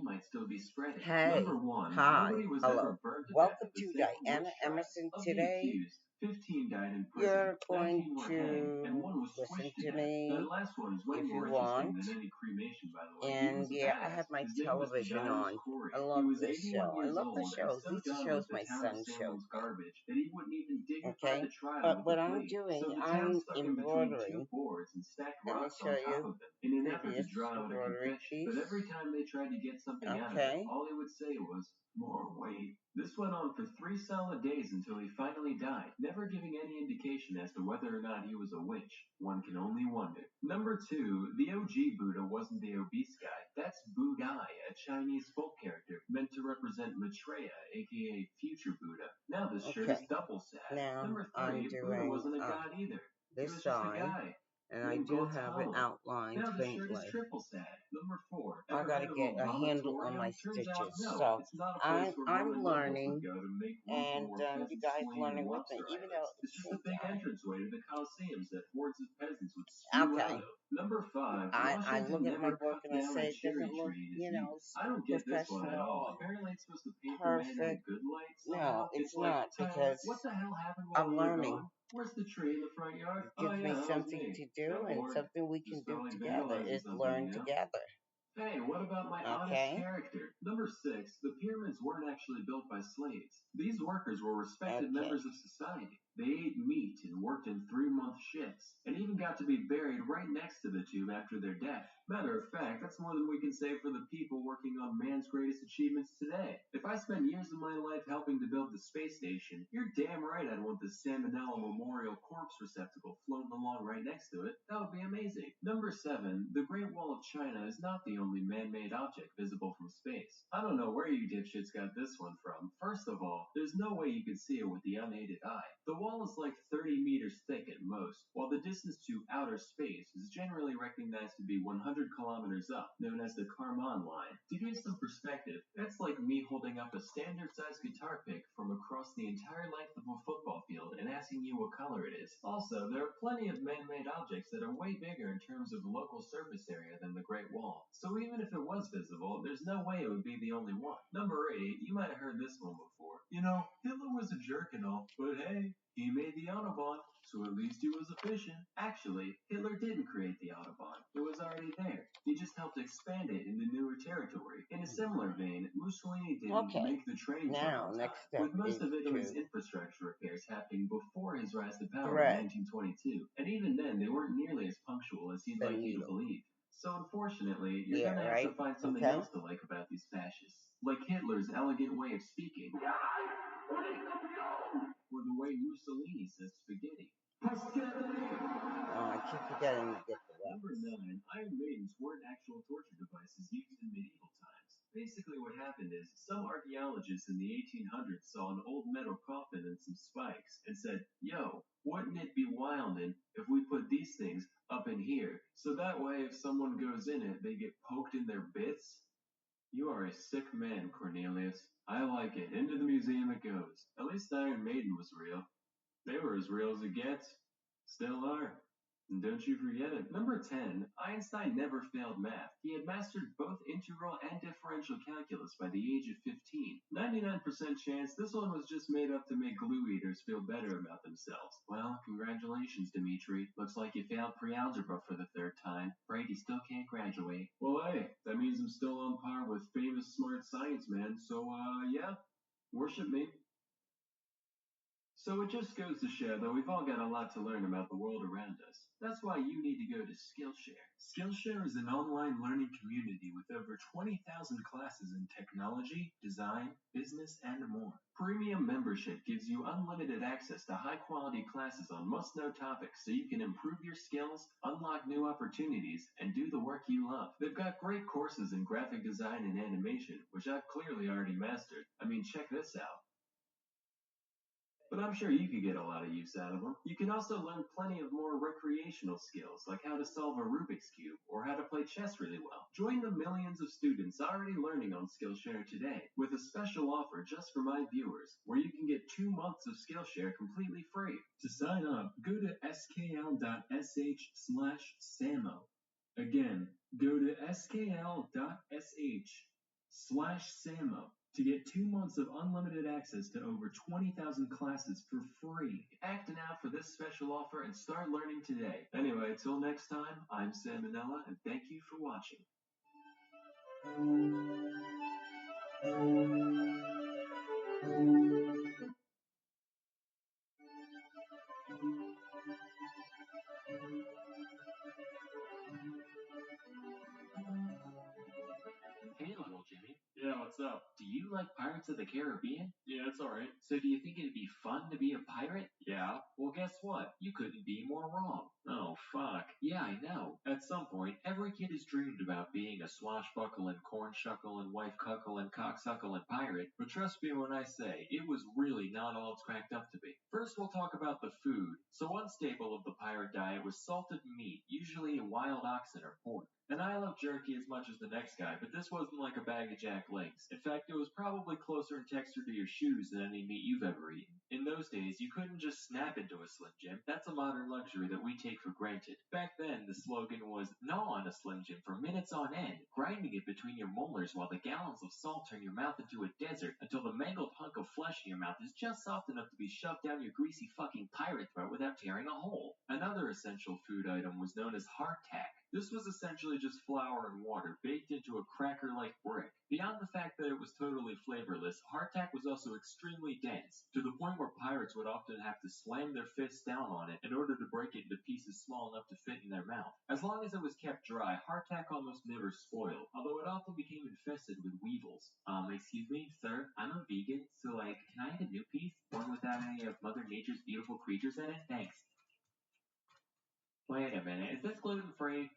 might still be spreading. Hey, Number one, hi, nobody was hello. ever burned to death Welcome at the to Salem Diana witch trials. Emerson. Of the Today, accused, 15 died in prison, you're going 19 were hanged, and to one was listen squished to to death. me That last one is way if you more interesting want. than any cremation, by the way. He And was a yeah, I badass. have my His name was television Darius on. Corey. I He love was this 81 show. I years love the old and shows. so These are done shows with the my town of son shows Salem's me. garbage that he wouldn't even dignify Okay? the trial But with what a I'm plea. So doing, the town I'm stuck him between two embroidering. boards and stacked Let me rocks show on top you of them in an effort to previous draw out a embroidery confession. piece. But every time they tried to get something out of Okay? him, all he would say was, "More weight." This went on for 3 solid days until he finally died, never giving any indication as to whether or not he was a witch. One can only wonder. Number 2, the OG Buddha wasn't the obese guy. That's Budai, a Chinese folk character meant to represent Maitreya, aka future Buddha. Now this shirt is double sad. Now Number I'm 3, Buddha doing wasn't a god either. He this was just a side. guy. And I do have it outlined Now the shirt is faintly. triple sad. Number 4. I gotta get a handle on my stitches. So I'm learning, and you guys learning with me, even though It's it just a seems big entranceway to the Colosseums that hordes of peasants would spew out okay. of. Number 5. I Washington look at my never work cut and I down say a it cherry doesn't look, tree in his youth. I don't get this one at all. professional and Apparently it's supposed to paint the man in a perfect. good light No, somehow. it's like, not, Tyler, because what the hell happened while I'm we were learning. gone? Where's the tree in the front yard? It gives me that was something me. to do Got and bored. something we can Just do felt like together visualizing is something, learn you know? together. Hey, what about my honest character? Number 6, the pyramids weren't actually built by slaves. These workers were respected members of society. They ate meat and worked in 3-month shifts, and even got to be buried right next to the tomb after their death. Matter of fact, that's more than we can say for the people working on man's greatest achievements today. If I spent years of my life helping to build the space station, you're damn right I'd want the Salmonella Memorial Corpse Receptacle floating along right next to it. That would be amazing. Number 7, the Great Wall of China is not the only man-made object visible from space. I don't know where you dipshits got this one from. First of all, there's no way you could see it with the unaided eye. The wall is like 30 meters thick at most, while the distance to outer space is generally recognized to be 100 kilometers up, known as the Kármán line. To give some perspective, that's like me holding up a standard-sized guitar pick from across the entire length of a football field and asking you what color it is. Also, there are plenty of man-made objects that are way bigger in terms of local surface area than the Great Wall. So even if it was visible, there's no way it would be the only one. Number 8, you might have heard this one before. You know, Hitler was a jerk and all, but hey, he made the Autobahn, so at least he was efficient. Actually, Hitler didn't create the Autobahn. It was already there. He just helped expand it into newer territory. In a similar vein, Mussolini didn't make the train tunnel on time, with most of Italy's infrastructure repairs happening before his rise to power in 1922. And even then, they weren't nearly as punctual as he'd like you to believe. So unfortunately, you're gonna have to find something else to like about these fascists. Like Hitler's elegant way of speaking. Or the way Mussolini says spaghetti. I keep forgetting to get the rest. Number 9, Iron Maidens weren't actual torture devices used in medieval times. Basically what happened is, some archaeologists in the 1800s saw an old metal coffin and some spikes, and said, yo, wouldn't it be wildin' if we put these things up in here, so that way if someone goes in it, they get poked in their bits? You are a sick man, Cornelius. I like it. Into the museum it goes. At least Iron Maiden was real. They were as real as it gets. Still are. And don't you forget it. Number 10, Einstein never failed math. He had mastered both integral and differential calculus by the age of 15. 99% chance this one was just made up to make glue eaters feel better about themselves. Well, congratulations, Dimitri. Looks like you failed pre-algebra for the 3rd time. Afraid you still can't graduate. Well, hey, that means I'm still on par with famous smart science man, so, yeah, worship me. So it just goes to show that we've all got a lot to learn about the world around us. That's why you need to go to Skillshare. Skillshare is an online learning community with over 20,000 classes in technology, design, business, and more. Premium membership gives you unlimited access to high-quality classes on must-know topics so you can improve your skills, unlock new opportunities, and do the work you love. They've got great courses in graphic design and animation, which I've clearly already mastered. I mean, check this out. But I'm sure you could get a lot of use out of them. You can also learn plenty of more recreational skills, like how to solve a Rubik's Cube, or how to play chess really well. Join the millions of students already learning on Skillshare today, with a special offer just for my viewers, where you can get 2 months of Skillshare completely free. To sign up, go to skl.sh/samo. Again, go to skl.sh/samo /SAMO to get 2 months of unlimited access to over 20,000 classes for free. Act now for this special offer and start learning today. Anyway, until next time, I'm Salmonella, and thank you for watching. Hey, little Jimmy. Yeah, what's up? Do you like Pirates of the Caribbean? Yeah, it's alright. So do you think it'd be fun to be a pirate? Yeah. Well, guess what? You couldn't be more wrong. Oh, fuck. Yeah, I know. At some point, every kid has dreamed about being a swashbuckling, corn-shuckling, wife-cuckling, cocksuckling pirate, but trust me when I say, it was really not all it's cracked up to be. First, we'll talk about the food. So one staple of the pirate diet was salted meat, usually wild oxen or pork. And I love jerky as much as the next guy, but this wasn't like a bag of Jack Links. In fact, it was probably closer in texture to your shoes than any meat you've ever eaten. In those days, you couldn't just snap into a Slim Jim. That's a modern luxury that we take for granted. Back then, the slogan was, gnaw on a Slim Jim for minutes on end, grinding it between your molars while the gallons of salt turn your mouth into a desert until the mangled hunk of flesh in your mouth is just soft enough to be shoved down your greasy fucking pirate throat without tearing a hole. Another essential food item was known as hardtack. This was essentially just flour and water baked into a cracker-like brick. Beyond the fact that it was totally flavorless, hardtack was also extremely dense, to the point where pirates would often have to slam their fists down on it in order to break it into pieces small enough to fit in their mouth. As long as it was kept dry, hardtack almost never spoiled, although it often became infested with weevils. Excuse me, sir, I'm a vegan, so can I have a new piece? One without any of Mother Nature's beautiful creatures in it? Thanks. Wait a minute, is this gluten-free?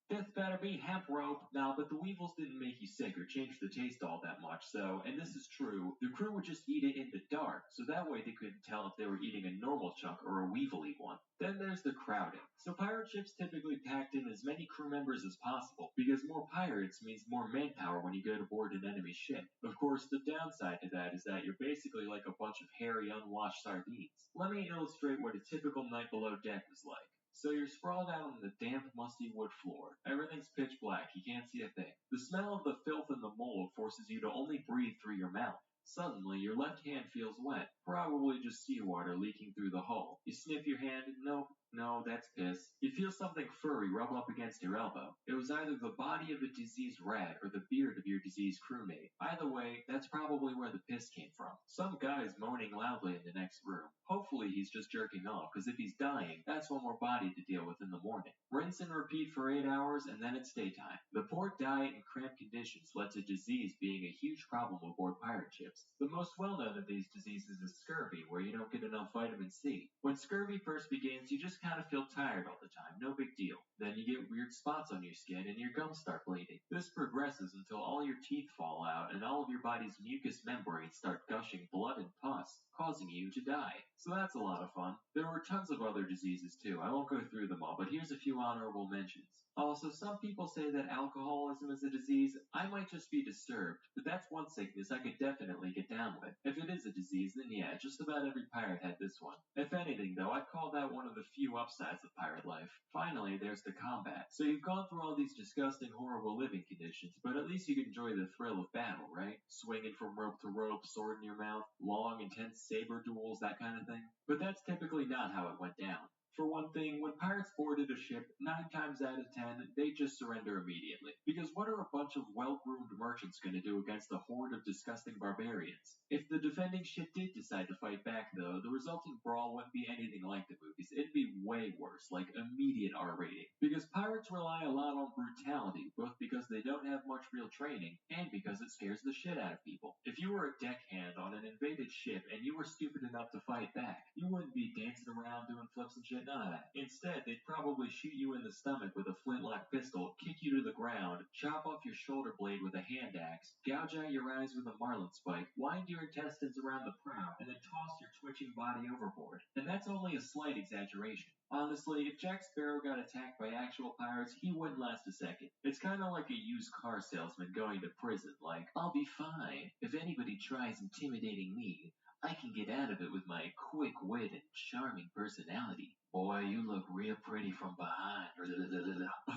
This better be hemp rope. Now, but the weevils didn't make you sick or change the taste all that much, so, and this is true, the crew would just eat it in the dark, so that way they couldn't tell if they were eating a normal chunk or a weevily one. Then there's the crowding. So pirate ships typically packed in as many crew members as possible, because more pirates means more manpower when you go to board an enemy ship. Of course, the downside to that is that you're basically like a bunch of hairy, unwashed sardines. Let me illustrate what a typical night below deck was like. So you're sprawled out on the damp, musty wood floor. Everything's pitch black. You can't see a thing. The smell of the filth and the mold forces you to only breathe through your mouth. Suddenly, your left hand feels wet. Probably just seawater leaking through the hull. You sniff your hand. Nope. No, that's piss. You feel something furry rub up against your elbow. It was either the body of a diseased rat or the beard of your diseased crewmate. Either way, that's probably where the piss came from. Some guy's moaning loudly in the next room. Hopefully he's just jerking off, because if he's dying, that's one more body to deal with in the morning. Rinse and repeat for 8 hours, and then it's daytime. The poor diet and cramped conditions led to disease being a huge problem aboard pirate ships. The most well-known of these diseases is scurvy, where you don't get enough vitamin C. When scurvy first begins, you just kind of feel tired all the time, no big deal. Then you get weird spots on your skin and your gums start bleeding. This progresses until all your teeth fall out and all of your body's mucous membranes start gushing blood and pus, causing you to die. So that's a lot of fun. There were tons of other diseases too. I won't go through them all, but here's a few honorable mentions. Also, some people say that alcoholism is a disease. I might just be disturbed, but that's one sickness I could definitely get down with. If it is a disease, then yeah, just about every pirate had this one. If anything, though, I'd call that one of the few upsides of pirate life. Finally, there's the combat. So you've gone through all these disgusting, horrible living conditions, but at least you can enjoy the thrill of battle, right? Swinging from rope to rope, sword in your mouth, long, intense saber duels, that kind of thing. But that's typically not how it went down. For one thing, when pirates boarded a ship, 9 times out of 10, they just surrender immediately. Because what are a bunch of well-groomed merchants going to do against a horde of disgusting barbarians? If the defending ship did decide to fight back, though, the resulting brawl wouldn't be anything like the movies. It'd be way worse, like immediate R rating. Because pirates rely a lot on brutality, both because they don't have much real training, and because it scares the shit out of people. If you were a deckhand on an invaded ship and you were stupid enough to fight back, you wouldn't be dancing around doing flips and shit. None of that. Instead, they'd probably shoot you in the stomach with a flintlock pistol, kick you to the ground, chop off your shoulder blade with a hand axe, gouge out your eyes with a marlin spike, wind your intestines around the prow, and then toss your twitching body overboard. And that's only a slight exaggeration. Honestly, if Jack Sparrow got attacked by actual pirates, he wouldn't last a second. It's kind of like a used car salesman going to prison, like, I'll be fine. If anybody tries intimidating me, I can get out of it with my quick wit and charming personality. Boy, you look real pretty from behind.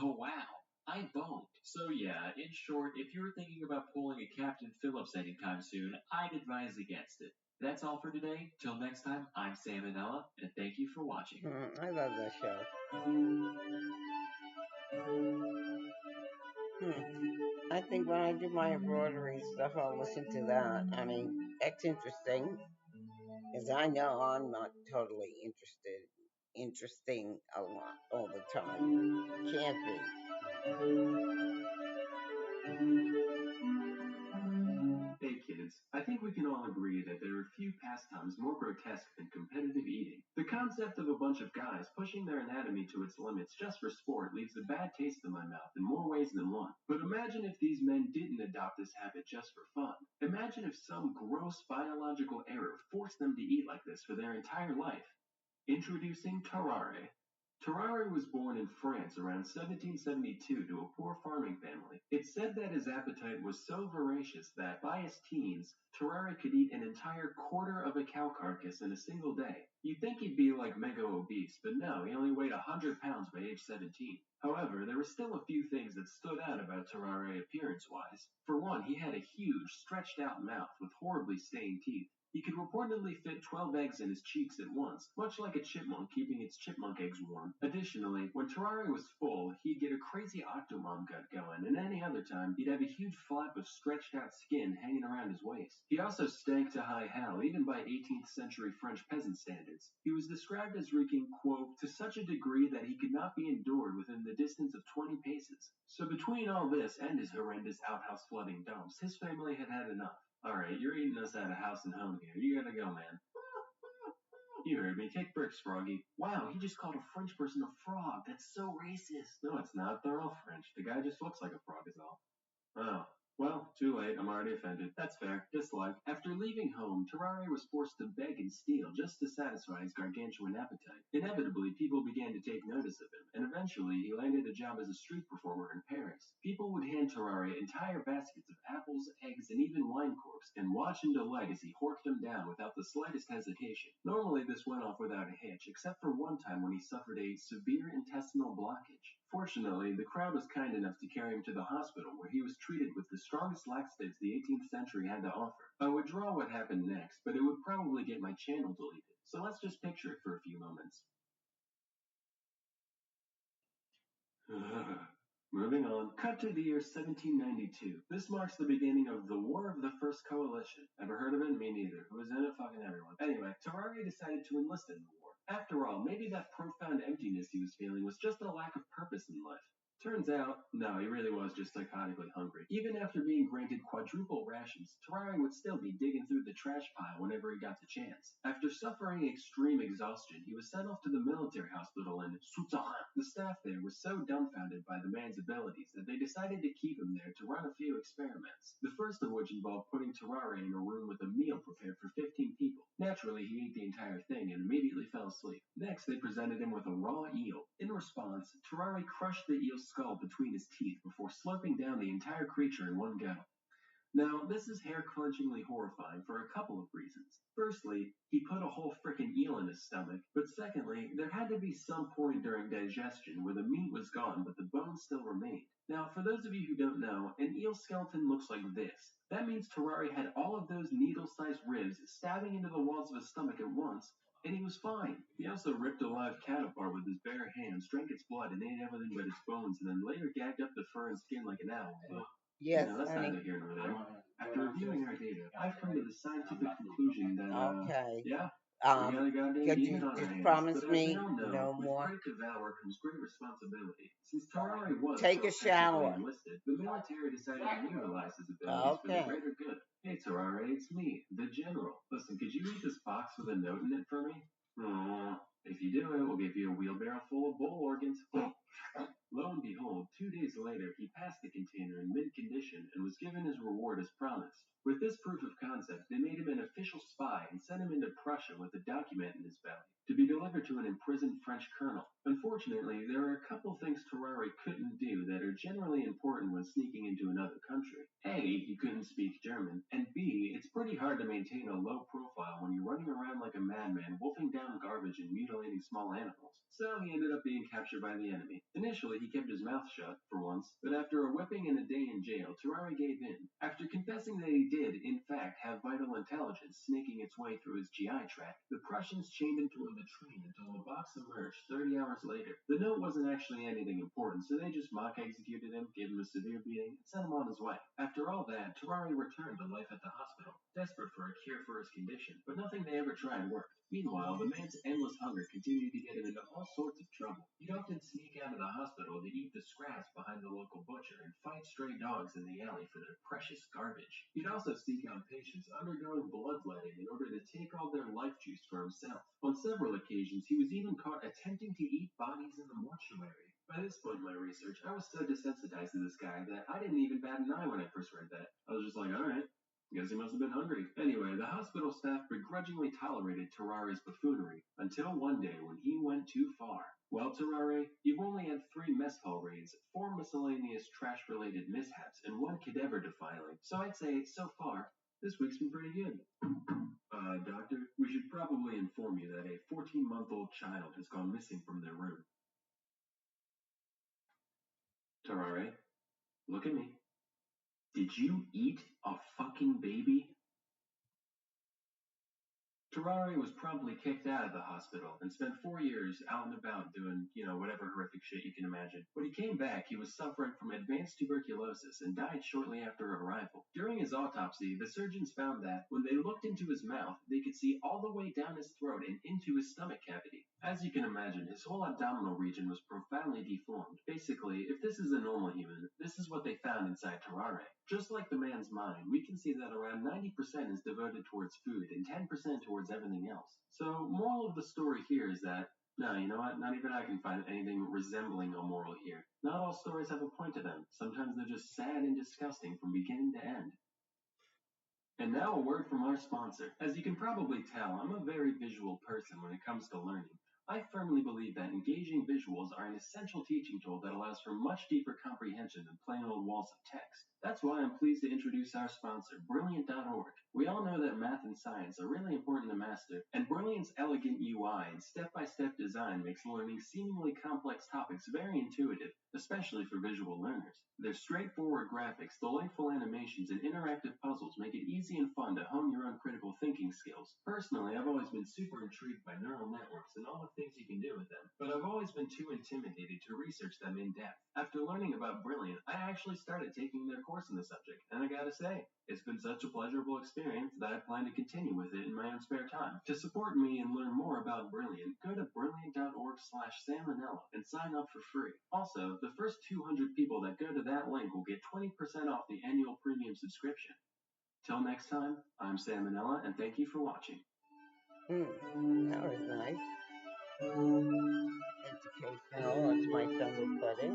Oh, wow. I don't. So yeah, in short, if you're thinking about pulling a Captain Phillips anytime soon, I'd advise against it. That's all for today. Till next time, I'm Sam and Ella, and thank you for watching. I love that show. I think when I do my embroidery stuff, I'll listen to that. I mean, that's interesting, because I know I'm not totally interesting a lot all the time. Can't be. Hey kids, I think we can all agree that there are few pastimes more grotesque than competitive eating. The concept of a bunch of guys pushing their anatomy to its limits just for sport leaves a bad taste in my mouth in more ways than one. But imagine if these men didn't adopt this habit just for fun. Imagine if some gross biological error forced them to eat like this for their entire life. Introducing Tarare. Tarare was born in France around 1772 to a poor farming family. It's said that his appetite was so voracious that, by his teens, Tarare could eat an entire quarter of a cow carcass in a single day. You'd think he'd be like mega obese, but no, he only weighed 100 pounds by age 17. However, there were still a few things that stood out about Tarare appearance-wise. For one, he had a huge, stretched-out mouth with horribly stained teeth. He could reportedly fit 12 eggs in his cheeks at once, much like a chipmunk keeping its chipmunk eggs warm. Additionally, when Tarare was full, he'd get a crazy Octomom gut going, and any other time, he'd have a huge flap of stretched out skin hanging around his waist. He also stank to high hell, even by 18th century French peasant standards. He was described as reeking, quote, to such a degree that he could not be endured within the distance of 20 paces. So between all this and his horrendous outhouse flooding dumps, his family had had enough. Alright, you're eating us out of house and home here. You gotta go, man. You heard me. Kick bricks, Froggy. Wow, he just called a French person a frog. That's so racist. No, it's not. They're all French. The guy just looks like a frog is all. Oh. Well, too late. I'm already offended. That's fair. Dislike. After leaving home, Tarare was forced to beg and steal just to satisfy his gargantuan appetite. Inevitably, people began to take notice of him, and eventually he landed a job as a street performer in Paris. People would hand Tarare entire baskets of apples, eggs, and even wine corks, and watch in delight as he horked them down without the slightest hesitation. Normally, this went off without a hitch, except for one time when he suffered a severe intestinal blockage. Fortunately, the crowd was kind enough to carry him to the hospital, where he was treated with the strongest laxatives the 18th century had to offer. I would draw what happened next, but it would probably get my channel deleted, so let's just picture it for a few moments. Moving on, cut to the year 1792. This marks the beginning of the War of the First Coalition. Ever heard of it? Me neither. Who was in it? Fucking everyone. Anyway, Tarare decided to enlist in the war. After all, maybe that profound emptiness he was feeling was just a lack of purpose in life. Turns out, no, he really was just psychotically hungry. Even after being granted quadruple rations, Tarare would still be digging through the trash pile whenever he got the chance. After suffering extreme exhaustion, he was sent off to the military hospital in Suzerain. The staff there was so dumbfounded by the man's abilities that they decided to keep him there to run a few experiments. The first of which involved putting Tarare in a room with a meal prepared for 15 people. Naturally, he ate the entire thing and immediately fell asleep. Next, they presented him with a raw eel. In response, Tarare crushed the eel's skull between his teeth before slurping down the entire creature in one go. Now, this is hair-clenchingly horrifying for a couple of reasons. Firstly, he put a whole frickin' eel in his stomach, but secondly, there had to be some point during digestion where the meat was gone but the bones still remained. Now, for those of you who don't know, an eel skeleton looks like this. That means Tarare had all of those needle-sized ribs stabbing into the walls of his stomach at once, and he was fine. He also ripped a live cat apart with his bare hands, drank its blood, and ate everything but its bones, and then later gagged up the fur and skin like an owl. Yes, that's neither here nor there. After reviewing our data, I've come to the scientific conclusion that, okay. Yeah, we got a goddamn could demon you on our just hands. promise But me as we all know, no with more? great devour comes great responsibility. Since Tarare was Take a shower. enlisted, the military decided to utilize his abilities for the greater good. Hey Tarare, it's me, the General. Listen, could you read this box with a note in it for me? If you do it, we'll give you a wheelbarrow full of bull organs. Lo and behold, 2 days later, he passed the container in mid-condition and was given his reward as promised. With this proof of concept, they made him an official spy and sent him into Prussia with a document in his belly, to be delivered to an imprisoned French colonel. Unfortunately, there are a couple things Tarare couldn't do that are generally important when sneaking into another country. A, he couldn't speak German, and B, it's pretty hard to maintain a low profile when you're running around like a madman, wolfing down garbage and mutilating small animals. So he ended up being captured by the enemy. Initially, he kept his mouth shut, for once, but after a whipping and a day in jail, Terrari gave in. After confessing that he did, in fact, have vital intelligence sneaking its way through his GI tract, the Prussians chained him to a latrine until a box emerged 30 hours later. The note wasn't actually anything important, so they just mock executed him, gave him a severe beating, and sent him on his way. After all that, Terrari returned to life at the hospital, desperate for a cure for his condition, but nothing they ever tried worked. Meanwhile, the man's endless hunger continued to get him into all sorts of trouble. He'd often sneak out of the hospital to eat the scraps behind the local butcher and fight stray dogs in the alley for their precious garbage. He'd also seek out patients undergoing bloodletting in order to take all their life juice for himself. On several occasions, he was even caught attempting to eat bodies in the mortuary. By this point in my research, I was so desensitized to this guy that I didn't even bat an eye when I first read that. I was just like, alright. Guess he must have been hungry. Anyway, the hospital staff begrudgingly tolerated Terrari's buffoonery until one day when he went too far. Well, Terrari, you've only had 3 mess hall raids, 4 miscellaneous trash-related mishaps, and 1 cadaver defiling. So I'd say, so far, this week's been pretty good. Doctor, we should probably inform you that a 14-month-old child has gone missing from their room. Terrari, look at me. Did you eat a fucking baby? Terrari was promptly kicked out of the hospital and spent 4 years out and about doing, whatever horrific shit you can imagine. When he came back, he was suffering from advanced tuberculosis and died shortly after arrival. During his autopsy, the surgeons found that when they looked into his mouth, they could see all the way down his throat and into his stomach cavity. As you can imagine, his whole abdominal region was profoundly deformed. Basically, if this is a normal human, this is what they found inside Terrari. Just like the man's mind, we can see that around 90% is devoted towards food and 10% towards everything else. So, moral of the story here is that, no, you know what, not even I can find anything resembling a moral here. Not all stories have a point to them. Sometimes they're just sad and disgusting from beginning to end. And now a word from our sponsor. As you can probably tell, I'm a very visual person when it comes to learning. I firmly believe that engaging visuals are an essential teaching tool that allows for much deeper comprehension than plain old walls of text. That's why I'm pleased to introduce our sponsor, Brilliant.org. We all know that math and science are really important to master, and Brilliant's elegant UI and step-by-step design makes learning seemingly complex topics very intuitive, especially for visual learners. Their straightforward graphics, delightful animations, and interactive puzzles make it easy and fun to hone your own critical thinking skills. Personally, I've always been super intrigued by neural networks and all the things you can do with them, but I've always been too intimidated to research them in depth. After learning about Brilliant, I actually started taking their course in the subject, and I gotta say, it's been such a pleasurable experience that I plan to continue with it in my own spare time. To support me and learn more about Brilliant, go to brilliant.org/salmonella and sign up for free. Also, the first 200 people that go to that link will get 20% off the annual premium subscription. Till next time, I'm Salmonella, and thank you for watching. That was nice. Educational, as my son would put it.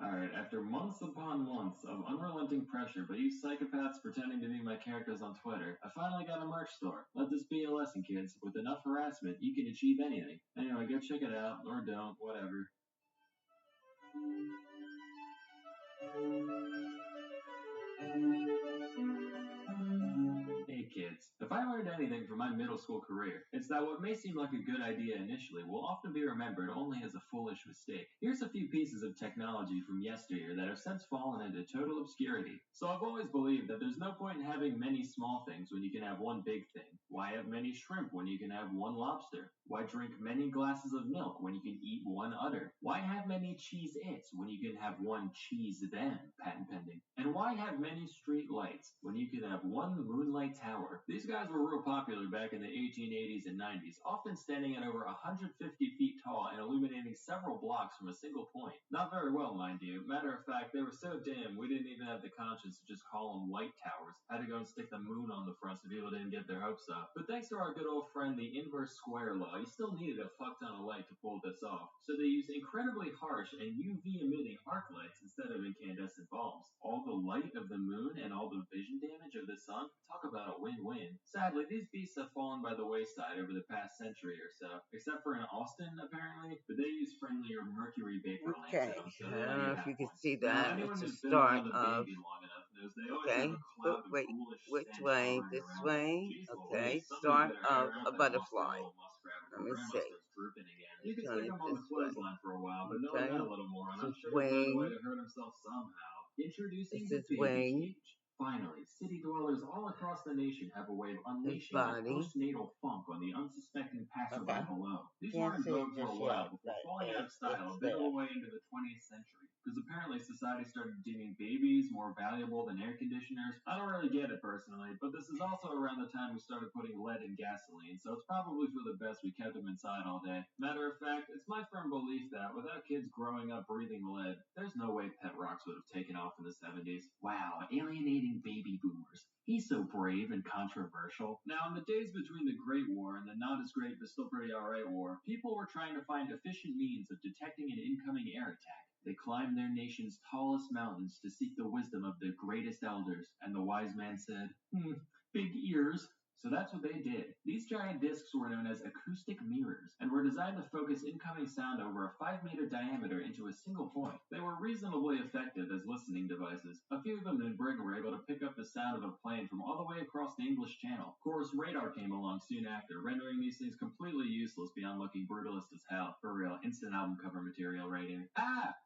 Alright, after months upon months of unrelenting pressure by you psychopaths pretending to be my characters on Twitter, I finally got a merch store. Let this be a lesson, kids. With enough harassment, you can achieve anything. Anyway, go check it out, or don't, whatever. Hey kids, if I learned anything from my middle school career, it's that what may seem like a good idea initially will often be remembered only as a foolish mistake. Here's a few pieces of technology from yesteryear that have since fallen into total obscurity. So I've always believed that there's no point in having many small things when you can have one big thing. Why have many shrimp when you can have one lobster? Why drink many glasses of milk when you can eat one udder? Why have many cheese-its when you can have one cheese-them, patent pending? And why have many street lights when you can have one moonlight tower? These guys were real popular back in the 1880s and 90s, often standing at over 150 feet tall and illuminating several blocks from a single point. Not very well, mind you. Matter of fact, they were so dim we didn't even have the conscience to just call them light towers. Had to go and stick the moon on the front so people didn't get their hopes up. But thanks to our good old friend the inverse square law, you still needed a fuck ton of light to pull this off. So they used incredibly harsh and UV emitting arc lights instead of incandescent bulbs. All the light of the moon and all the vision damage of the sun, talk about a win-win. Sadly, these beasts have fallen by the wayside over the past century or so, except for in Austin, apparently, but they use friendlier mercury vapor lamps. Okay, I don't know if you can see that. It's the start of. Okay, wait, which way? This way? Okay, start of a butterfly. Let me see. drooping again. You could stick him on the clothesline for a while, but knowing that a little more, and I'm sure he found a way to hurt himself somehow. Introducing the baby cage. Finally, city dwellers all across the nation have a way of unleashing their postnatal funk on the unsuspecting passerby below. These were in vogue for a while before falling out of style a bit of a way into the 20th century. Because apparently society started deeming babies more valuable than air conditioners. I don't really get it personally, but this is also around the time we started putting lead in gasoline, so it's probably for the best we kept them inside all day. Matter of fact, it's my firm belief that without kids growing up breathing lead, there's no way Pet Rocks would have taken off in the 70s. Wow, alienating baby boomers. He's so brave and controversial. Now, in the days between the Great War and the not as great but still pretty alright war, people were trying to find efficient means of detecting an incoming air attack. They climbed their nation's tallest mountains to seek the wisdom of their greatest elders, and the wise man said, big ears. So that's what they did. These giant discs were known as acoustic mirrors and were designed to focus incoming sound over a 5-meter diameter into a single point. They were reasonably effective as listening devices. A few of them in Britain were able to pick up the sound of a plane from all the way across the English Channel. Of course, radar came along soon after, rendering these things completely useless beyond looking brutalist as hell. For real, instant album cover material right here.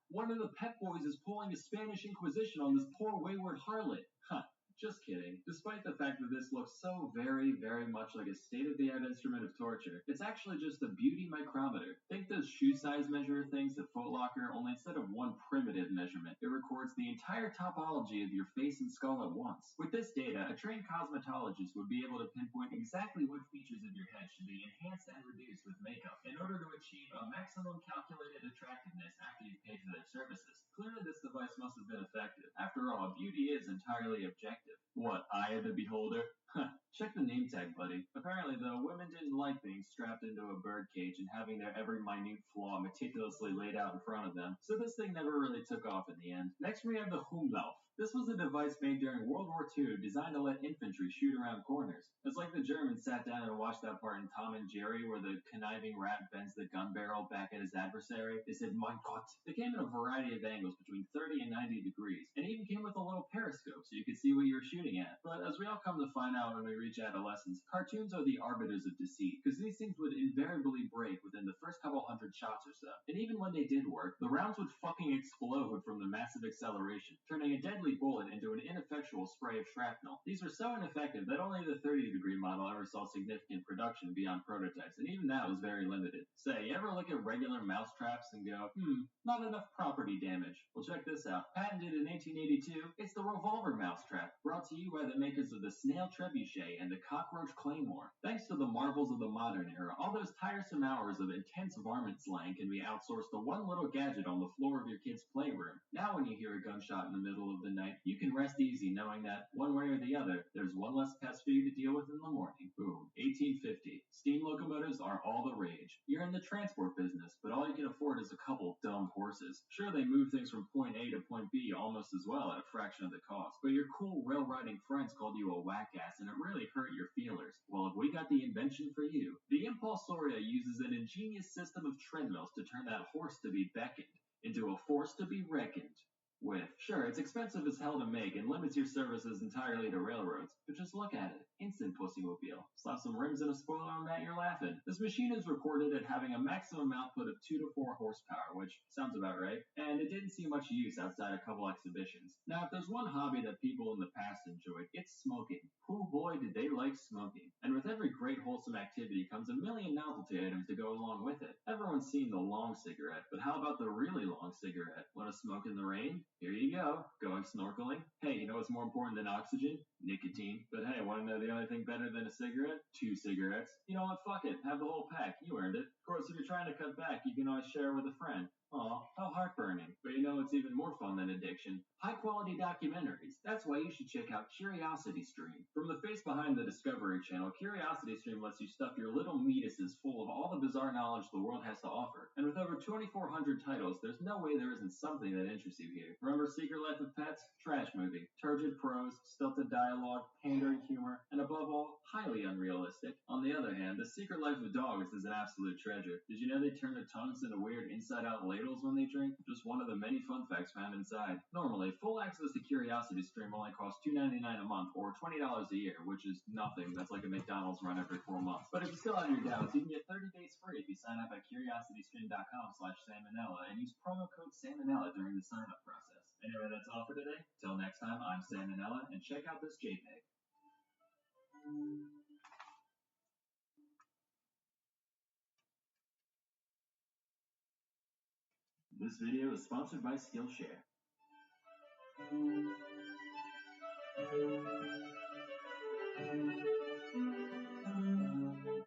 One of the Pet Boys is pulling a Spanish Inquisition on this poor wayward harlot. Just kidding. Despite the fact that this looks so very, very much like a state-of-the-art instrument of torture, it's actually just a beauty micrometer. Think those shoe size measure things at Foot Locker, only instead of one primitive measurement, it records the entire topology of your face and skull at once. With this data, a trained cosmetologist would be able to pinpoint exactly what features of your head should be enhanced and reduced with makeup in order to achieve a maximum calculated attractiveness after you've paid for their services. Clearly, this device must have been effective. After all, beauty is entirely objective. What, eye of the beholder? Check the name tag, buddy. Apparently, though, women didn't like being strapped into a bird cage and having their every minute flaw meticulously laid out in front of them, so this thing never really took off in the end. Next, we have the Humlauf. This was a device made during World War II designed to let infantry shoot around corners. It's like the Germans sat down and watched that part in Tom and Jerry where the conniving rat bends the gun barrel back at his adversary. They said, "Mein Gott." They came in a variety of angles between 30 and 90 degrees, and even came with a little periscope so you could see what you were shooting at. But as we all come to find out when we reach adolescence, cartoons are the arbiters of deceit, because these things would invariably break within the first couple hundred shots or so. And even when they did work, the rounds would fucking explode from the massive acceleration, turning a deadly bullet into an ineffectual spray of shrapnel. These were so ineffective that only the 30-degree model ever saw significant production beyond prototypes, and even that was very limited. Say, you ever look at regular mouse traps and go, not enough property damage? Well, check this out. Patented in 1882, it's the revolver mousetrap, brought to you by the makers of the snail trebuchet and the cockroach claymore. Thanks to the marvels of the modern era, all those tiresome hours of intense varmint slang can be outsourced to one little gadget on the floor of your kid's playroom. Now when you hear a gunshot in the middle of the night, you can rest easy knowing that, one way or the other, there's one less pest for you to deal with in the morning. Boom. 1850. Steam locomotives are all the rage. You're in the transport business, but all you can afford is a couple dumb horses. Sure, they move things from point A to point B almost as well at a fraction of the cost, but your cool rail-riding friends called you a whack-ass and it really hurt your feelers. Well, have we got the invention for you? The Impulsoria uses an ingenious system of treadmills to turn that horse to be beckoned into a force to be reckoned with. Sure, it's expensive as hell to make and limits your services entirely to railroads, but just look at it. Instant pussymobile. Slap some rims and a spoiler on that, you're laughing. This machine is reported at having a maximum output of 2 to 4 horsepower, which sounds about right, and it didn't see much use outside a couple exhibitions. Now, if there's one hobby that people in the past enjoyed, it's smoking. Oh boy, did they like smoking. And with every great wholesome activity comes a million novelty items to go along with it. Everyone's seen the long cigarette, but how about the really long cigarette? Want to smoke in the rain? Here you go. Going snorkeling? Hey, you know what's more important than oxygen? Nicotine. But hey, want to know the only thing better than a cigarette? 2 cigarettes. You know what? Fuck it. Have the whole pack. You earned it. Of course, if you're trying to cut back, you can always share with a friend. Aw, how heartburning. But you know what's even more fun than addiction? High-quality documentaries. That's why you should check out CuriosityStream. From the face behind the Discovery Channel, CuriosityStream lets you stuff your little meatuses full of all the bizarre knowledge the world has to offer. And with over 2,400 titles, there's no way there isn't something that interests you here. Remember Secret Life of Pets? Trash movie. Turgid prose, stilted dialogue, pandering humor, and above all, highly unrealistic. On the other hand, The Secret Life of Dogs is an absolute treasure. treasure. Did you know they turn their tongues into weird inside-out ladles when they drink? Just one of the many fun facts found inside. Normally, full access to CuriosityStream only costs $2.99 a month or $20 a year, which is nothing. That's like a McDonald's run every 4 months. But if you still have your doubts, you can get 30 days free if you sign up at curiositystream.com/salmonella and use promo code salmonella during the sign-up process. Anyway, that's all for today. Till next time, I'm Salmonella, and check out this JPEG. This video is sponsored by Skillshare.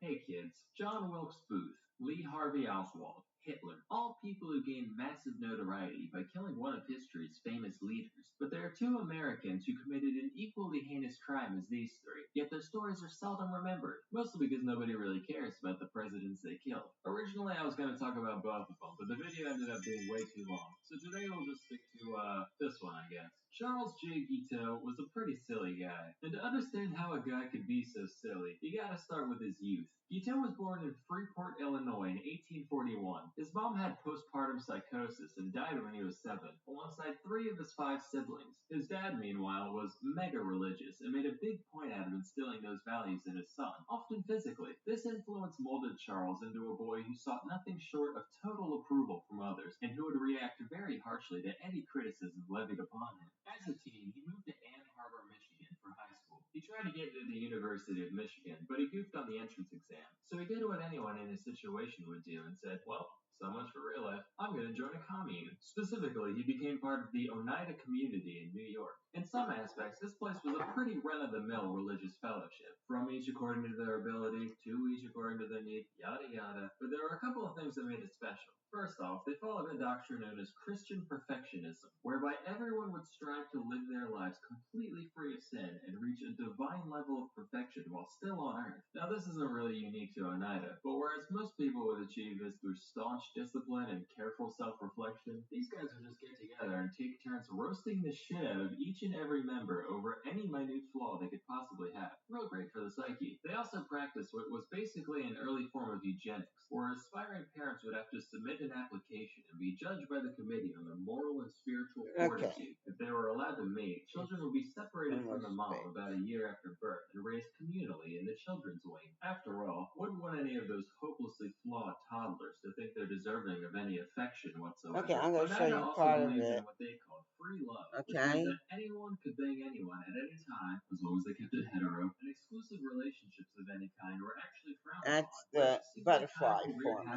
Hey kids, John Wilkes Booth, Lee Harvey Oswald, Hitler, all people who gained massive notoriety by killing one of history's famous leaders. But there are two Americans who committed an equally heinous crime as these three, yet their stories are seldom remembered, mostly because nobody really cares about the presidents they killed. Originally I was going to talk about both of them, but the video ended up being way too long, so today we'll just stick to this one, I guess. Charles J. Guiteau was a pretty silly guy, and to understand how a guy could be so silly, you gotta start with his youth. Guiteau was born in Freeport, Illinois in 1841. His mom had postpartum psychosis and died when he was 7, alongside 3 of his 5 siblings. His dad, meanwhile, was mega religious and made a big point out of instilling those values in his son, often physically. This influence molded Charles into a boy who sought nothing short of total approval from others, and who would react very harshly to any criticism levied upon him. As a teen, he moved to Ann Arbor, Michigan for high school. He tried to get into the University of Michigan, but he goofed on the entrance exam. So he did what anyone in his situation would do and said, well, so much for real life, I'm going to join a commune. Specifically, he became part of the Oneida community in New York. In some aspects, this place was a pretty run-of-the-mill religious fellowship. From each according to their ability, to each according to their need, yada yada. But there were a couple of things that made it special. First off, they followed a doctrine known as Christian perfectionism, whereby everyone would strive to live their lives completely free of sin and reach a divine level of perfection while still on earth. Now, this isn't really unique to Oneida, but whereas most people would achieve this through staunch discipline and careful self-reflection, these guys would just get together and take turns roasting the shit out of each and every member over any minute flaw they could possibly have. Real great for the psyche. They also practiced what was basically an early form of eugenics, where aspiring parents would have to submit an application and be judged by the committee on their moral and spiritual fortitude. If they were allowed to mate, children would be separated from the mom about a year after birth and raised communally in the children's wing. After all, wouldn't want any of those hopelessly flawed toddlers to think they're deserving of any affection whatsoever. Okay, I'm going to show you part of it. In what they call free love, which means that anyone could bang anyone at any time, as long as they kept it hetero, and exclusive relationships of any kind were actually frowned upon. That's the butterfly form.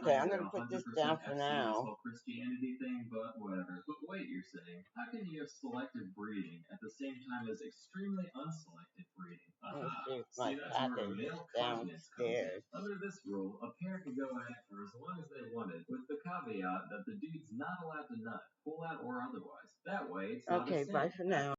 Okay, I'm going to put this down for now. Christianity thing, but whatever. But wait, you're saying, how can you have selective breeding at the same time as extremely unselective breeding? See, that's where male covenants comes in. Under this rule, a pair could go at it for as long as they wanted, with the caveat that the dude's not allowed to nut, pull out, or otherwise. That way, it's not a sin. Okay, bye for now.